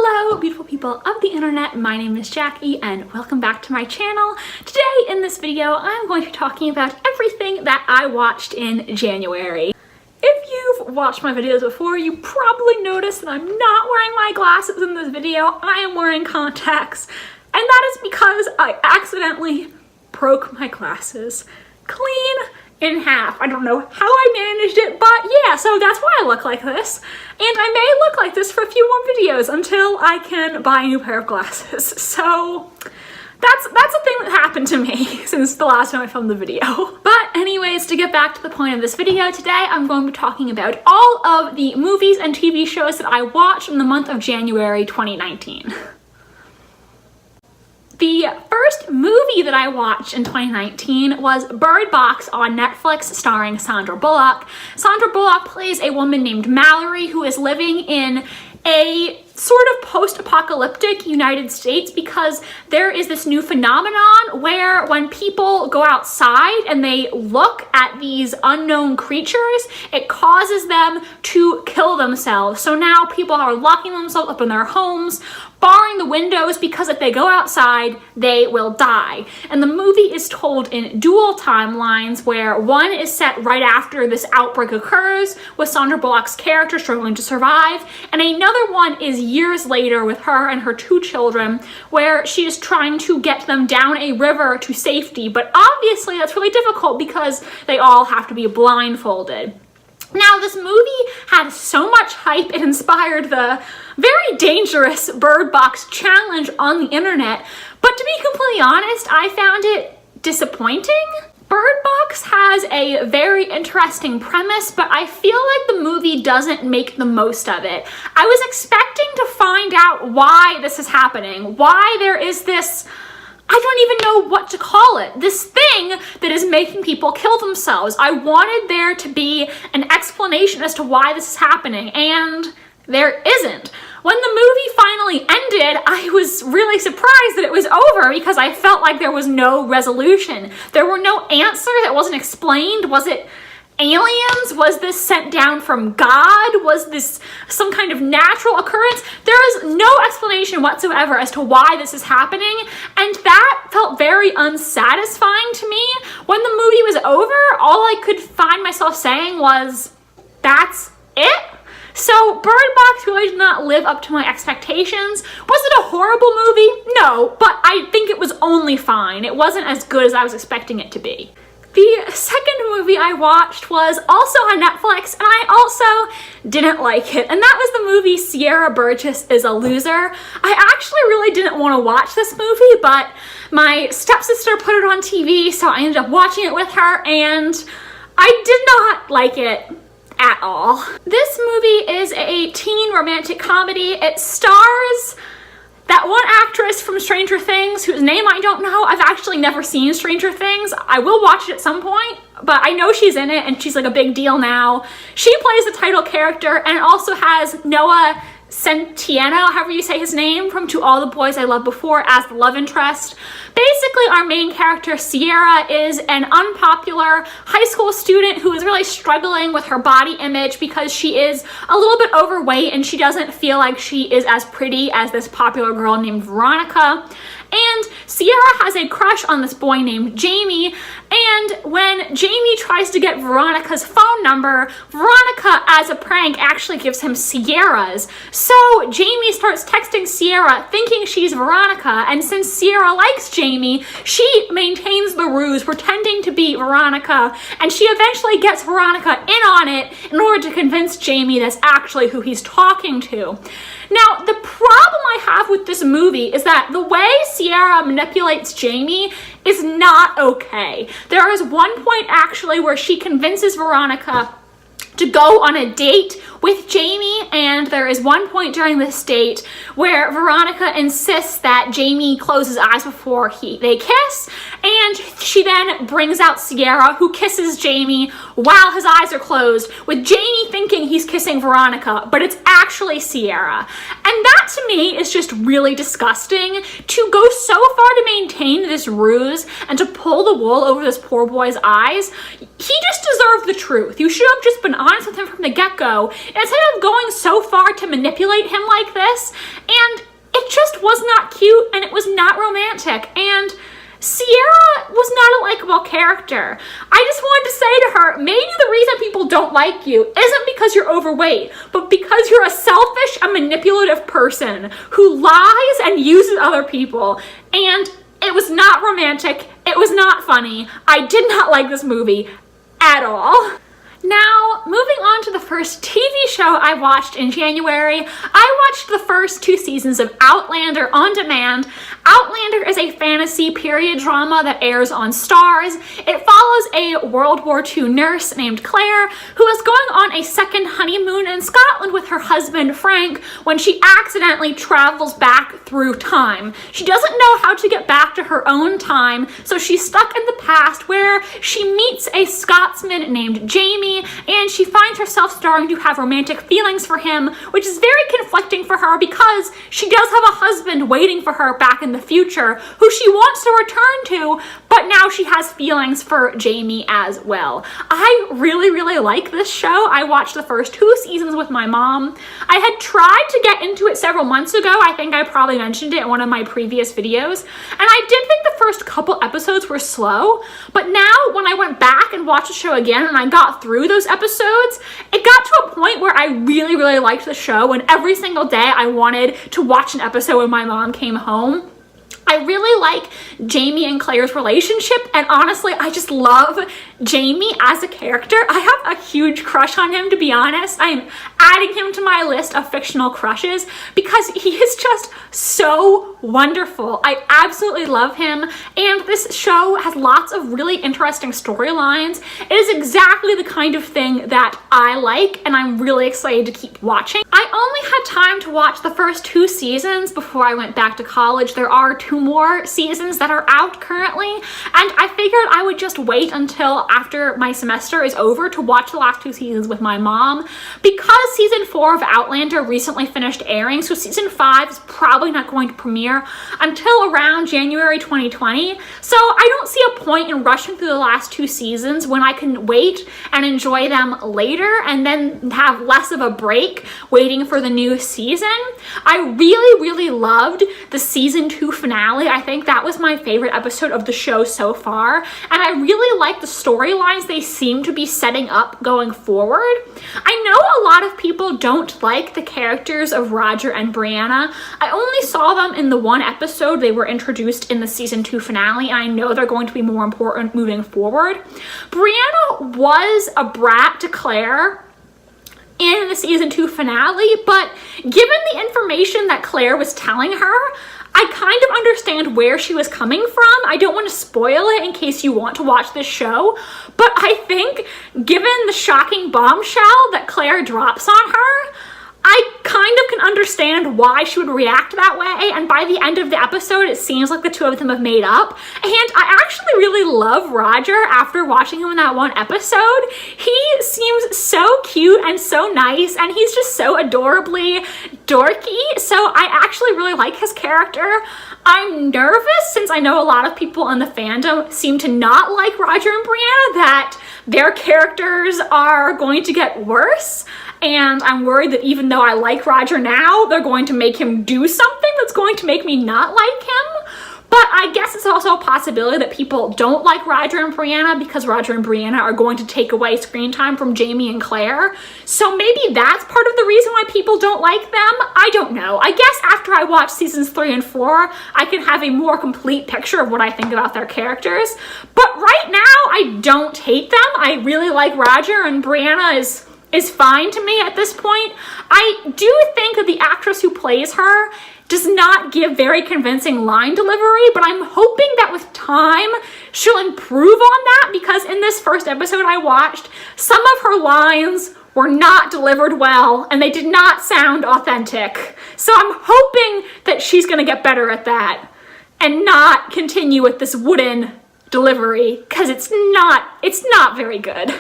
Hello, beautiful people of the internet. My name is Jackie and welcome back to my channel. Today in this video, I'm going to be talking about everything that I watched in January. If you've watched my videos before, you probably noticed that I'm not wearing my glasses in this video. I am wearing contacts, and that is because I accidentally broke my glasses clean in half. I don't know how I managed it, but yeah, so that's why I look like this. And I may look like this for a few more videos until I can buy a new pair of glasses. So that's a thing that happened to me since the last time I filmed the video. But anyways, to get back to the point of this video today, I'm going to be talking about all of the movies and TV shows that I watched in the month of January 2019. The first movie that I watched in 2019 was Bird Box on Netflix, starring Sandra Bullock. Sandra Bullock plays a woman named Mallory who is living in a sort of post-apocalyptic United States because there is this new phenomenon where when people go outside and they look at these unknown creatures, it causes them to kill themselves. So now people are locking themselves up in their homes, barring the windows, because if they go outside, they will die. And the movie is told in dual timelines, where one is set right after this outbreak occurs, with Sandra Bullock's character struggling to survive, and another one is years later with her and her two children, where she is trying to get them down a river to safety. But obviously that's really difficult because they all have to be blindfolded. Now, this movie had so much hype, it inspired the very dangerous Bird Box challenge on the internet, but to be completely honest, I found it disappointing. Bird Box has a very interesting premise, but I feel like the movie doesn't make the most of it. I was expecting to find out why this is happening, why there is this, I don't even know what to call it, this thing that is making people kill themselves. I wanted there to be an explanation as to why this is happening, and there isn't. When the movie finally ended, I was really surprised that it was over because I felt like there was no resolution. There were no answers. It wasn't explained. Was it aliens? Was this sent down from God? Was this some kind of natural occurrence? There is no explanation whatsoever as to why this is happening, and that felt very unsatisfying to me. When the movie was over, all I could find myself saying was, that's it? So Bird Box really did not live up to my expectations. Was it a horrible movie? No, but I think it was only fine. It wasn't as good as I was expecting it to be. The second movie I watched was also on Netflix, and I also didn't like it, and that was the movie Sierra Burgess is a Loser. I actually really didn't want to watch this movie, but my stepsister put it on TV, so I ended up watching it with her, and I did not like it at all. This movie is a teen romantic comedy. It stars that one actress from Stranger Things, whose name I don't know. I've actually never seen Stranger Things. I will watch it at some point, but I know she's in it and she's like a big deal now. She plays the title character, and it also has Noah Centineo, however you say his name, from To All the Boys I Loved Before, as the love interest. Basically, our main character, Sierra, is an unpopular high school student who is really struggling with her body image because she is a little bit overweight and she doesn't feel like she is as pretty as this popular girl named Veronica. And Sierra has a crush on this boy named Jamie, and when Jamie tries to get Veronica's phone number, Veronica, as a prank, actually gives him Sierra's. So Jamie starts texting Sierra thinking she's Veronica, and since Sierra likes Jamie, she maintains the ruse, pretending to be Veronica, and she eventually gets Veronica in on it in order to convince Jamie that's actually who he's talking to. Now, the problem I have with this movie is that the way Sierra manipulates Jamie is not okay. There is one point actually where she convinces Veronica to go on a date with Jamie, and there is one point during this date where Veronica insists that Jamie close his eyes before they kiss, and she then brings out Sierra, who kisses Jamie while his eyes are closed, with Jamie thinking he's kissing Veronica, but it's actually Sierra. And that to me is just really disgusting. To go so far to maintain this ruse and to pull the wool over this poor boy's eyes, he just deserved the truth. You should have just been honest with him from the get-go, instead of going so far to manipulate him like this. And was not cute and it was not romantic. And Sierra was not a likable character. I just wanted to say to her, maybe the reason people don't like you isn't because you're overweight, but because you're a selfish and manipulative person who lies and uses other people. And it was not romantic. It was not funny. I did not like this movie at all. Now, moving on to the first TV show I watched in January, I watched the first 2 seasons of Outlander on demand. Outlander is a fantasy period drama that airs on Starz. It follows a World War II nurse named Claire who is going on a second honeymoon in Scotland with her husband Frank when she accidentally travels back through time. She doesn't know how to get back to her own time, so she's stuck in the past where she meets a Scotsman named Jamie, and she finds herself starting to have romantic feelings for him, which is very conflicting for her because she does have a husband waiting for her back in the future who she wants to return to, but now she has feelings for Jamie as well. I really, really like this show. I watched the first 2 seasons with my mom. I had tried to get into it several months ago. I think I probably mentioned it in one of my previous videos, and I did think the first couple episodes were slow, but now when I went back and watched the show again and I got through those episodes, it got to a point where I really, really liked the show, and every single day I wanted to watch an episode when my mom came home. I really like Jamie and Claire's relationship, and honestly, I just love Jamie as a character. I have a huge crush on him, to be honest. I am adding him to my list of fictional crushes because he is just so wonderful. I absolutely love him, and this show has lots of really interesting storylines. It is exactly the kind of thing that I like, and I'm really excited to keep watching. I only had time to watch the first 2 seasons before I went back to college. There are 2 more seasons that are out currently, and I figured I would just wait until after my semester is over to watch the last 2 seasons with my mom, because season 4 of Outlander recently finished airing, so season 5 is probably not going to premiere until around January 2020, so I don't see a point in rushing through the last 2 seasons when I can wait and enjoy them later and then have less of a break waiting for the new season. I really, really loved the season 2 finale. I think that was my favorite episode of the show so far, and I really like the storylines they seem to be setting up going forward. I know a lot of people don't like the characters of Roger and Brianna. I only saw them in the 1 episode they were introduced in the season 2 finale, and I know they're going to be more important moving forward. Brianna was a brat to Claire in the season 2 finale, but given the information that Claire was telling her, I kind of understand where she was coming from. I don't want to spoil it in case you want to watch this show, but I think given the shocking bombshell that Claire drops on her, I kind of can understand why she would react that way, and by the end of the episode, it seems like the 2 of them have made up, and I actually really love Roger after watching him in that 1 episode. He seems so cute and so nice, and he's just so adorably dorky, so I actually really like his character. I'm nervous, since I know a lot of people in the fandom seem to not like Roger and Brianna, that their characters are going to get worse. And I'm worried that even though I like Roger now, they're going to make him do something that's going to make me not like him. But I guess it's also a possibility that people don't like Roger and Brianna because Roger and Brianna are going to take away screen time from Jamie and Claire. So maybe that's part of the reason why people don't like them. I don't know. I guess after I watch seasons 3 and 4, I can have a more complete picture of what I think about their characters. But right now, I don't hate them. I really like Roger, and Brianna is fine to me at this point. I do think that the actress who plays her does not give very convincing line delivery, but I'm hoping that with time she'll improve on that, because in this first episode I watched, some of her lines were not delivered well and they did not sound authentic. So I'm hoping that she's gonna get better at that and not continue with this wooden delivery, because it's not very good.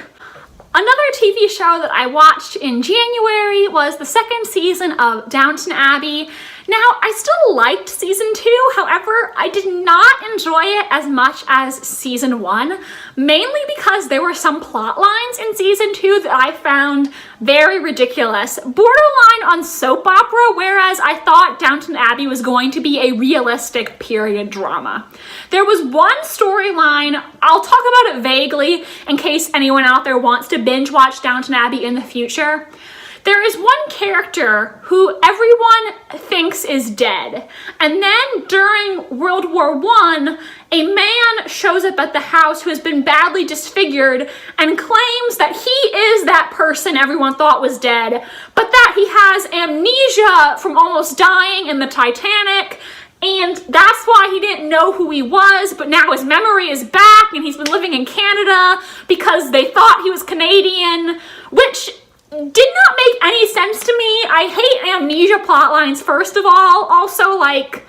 Another TV show that I watched in January was the 2nd season of Downton Abbey. Now, I still liked season 2, however, I did not enjoy it as much as season 1, mainly because there were some plot lines in season 2 that I found very ridiculous, borderline on soap opera, whereas I thought Downton Abbey was going to be a realistic period drama. There was one storyline, I'll talk about it vaguely in case anyone out there wants to binge watch Downton Abbey in the future. There is one character who everyone thinks is dead, and then during World War I, a man shows up at the house who has been badly disfigured and claims that he is that person everyone thought was dead, but that he has amnesia from almost dying in the Titanic, and that's why he didn't know who he was, but now his memory is back and he's been living in Canada because they thought he was Canadian, which did not make any sense to me. I hate amnesia plot lines, first of all. Also, like,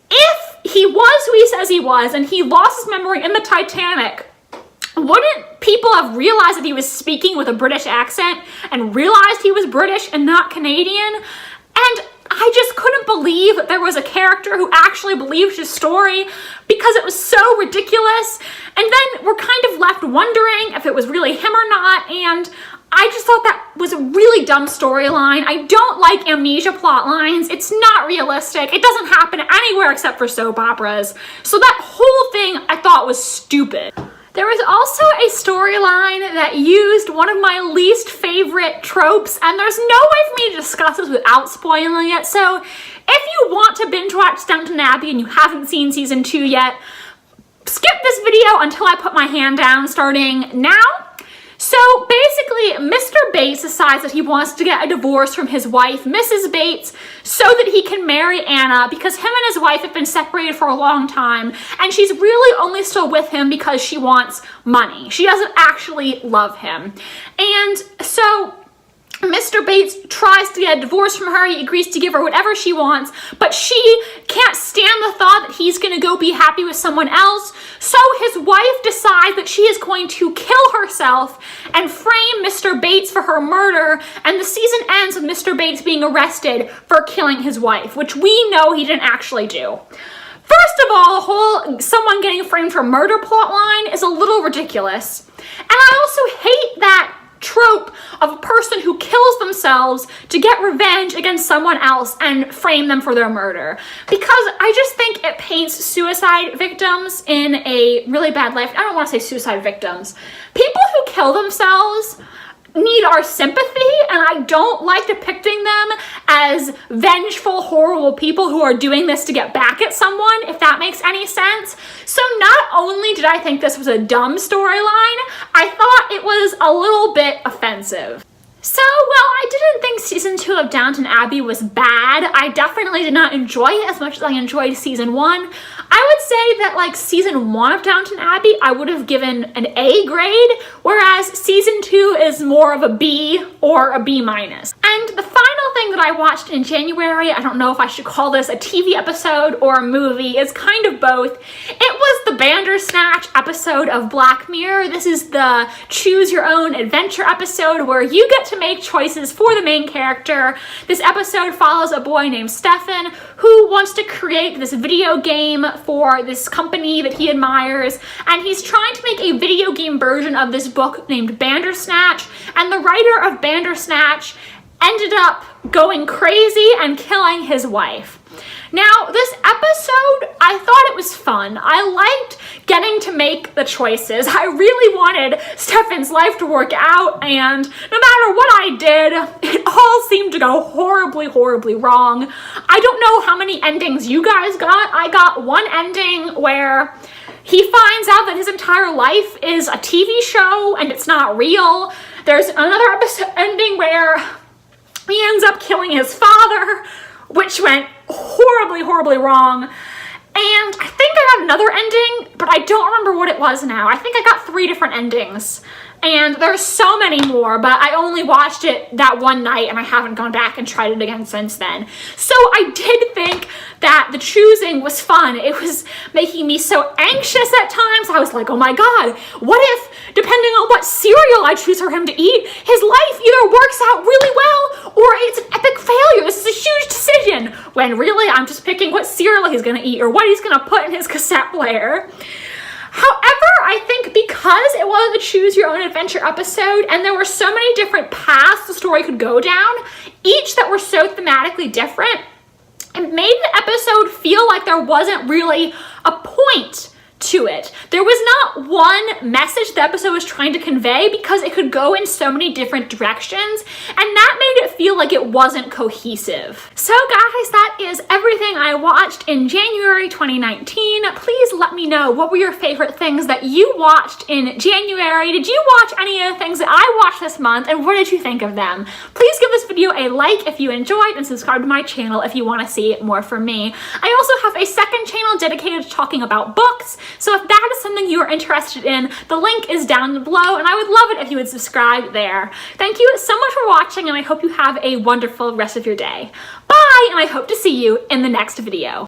if he was who he says he was and he lost his memory in the Titanic, wouldn't people have realized that he was speaking with a British accent and realized he was British and not Canadian? And I just couldn't believe that there was a character who actually believed his story because it was so ridiculous. And then we're kind of left wondering if it was really him or not, and I just thought that was a really dumb storyline. I don't like amnesia plot lines. It's not realistic. It doesn't happen anywhere except for soap operas. So that whole thing I thought was stupid. There was also a storyline that used one of my least favorite tropes, and there's no way for me to discuss this without spoiling it. So if you want to binge watch Downton Abbey and you haven't seen season 2 yet, skip this video until I put my hand down starting now. So basically, Mr. Bates decides that he wants to get a divorce from his wife, Mrs. Bates, so that he can marry Anna, because him and his wife have been separated for a long time, and she's really only still with him because she wants money. She doesn't actually love him. And so Mr. Bates tries to get a divorce from her. He agrees to give her whatever she wants, but she can't stand the thought that he's going to go be happy with someone else. So his wife decides that she is going to kill herself and frame Mr. Bates for her murder, and the season ends with Mr. Bates being arrested for killing his wife, which we know he didn't actually do. First of all, the whole someone getting framed for murder plot line is a little ridiculous. And I also hate that trope of a person who kills themselves to get revenge against someone else and frame them for their murder, because I just think it paints suicide victims in a really bad light. I don't want to say suicide victims. People who kill themselves need our sympathy, and I don't like depicting them as vengeful, horrible people who are doing this to get back at someone, if that makes any sense. So not only did I think this was a dumb storyline, I thought it was a little bit offensive. So, well, I didn't think season 2 of Downton Abbey was bad. I definitely did not enjoy it as much as I enjoyed season 1. I would say that, like, season 1 of Downton Abbey, I would have given an A grade, whereas season 2 is more of a B or a B-. And the final thing that I watched in January, I don't know if I should call this a TV episode or a movie, it's kind of both. It was the Bandersnatch episode of Black Mirror. This is the choose your own adventure episode where you get to make choices for the main character. This episode follows a boy named Stefan who wants to create this video game for this company that he admires, and he's trying to make a video game version of this book named Bandersnatch, and the writer of Bandersnatch ended up going crazy and killing his wife. Now, this episode, I thought it was fun. I liked getting to make the choices. I really wanted Stefan's life to work out, and no matter what I did, it all seemed to go horribly, horribly wrong. I don't know how many endings you guys got. I got one ending where he finds out that his entire life is a TV show and it's not real. There's another episode ending where he ends up killing his father, which went horribly, horribly wrong. And I think I got another ending, but I don't remember what it was now. I think I got 3 different endings. And there's so many more, but I only watched it that one night and I haven't gone back and tried it again since then. So I did think that the choosing was fun. It was making me so anxious at times. I was like, oh my God, what if depending on what cereal I choose for him to eat, his life either works out really well or it's an epic failure. This is a huge decision, when really I'm just picking what cereal he's gonna eat or what he's gonna put in his cassette player. However, I think because it was a choose your own adventure episode and there were so many different paths the story could go down, each that were so thematically different, it made the episode feel like there wasn't really a point to it. There was not one message the episode was trying to convey because it could go in so many different directions, and that made it feel like it wasn't cohesive. So guys, that is everything I watched in January 2019. Please let me know, what were your favorite things that you watched in January? Did you watch any of the things that I watched this month, and what did you think of them? Please give this video a like if you enjoyed and subscribe to my channel if you want to see more from me. I also have a second channel dedicated to talking about books, so if that is something you are interested in, the link is down below, and I would love it if you would subscribe there. Thank you so much for watching, and I hope you have a wonderful rest of your day. Bye, and I hope to see you in the next video.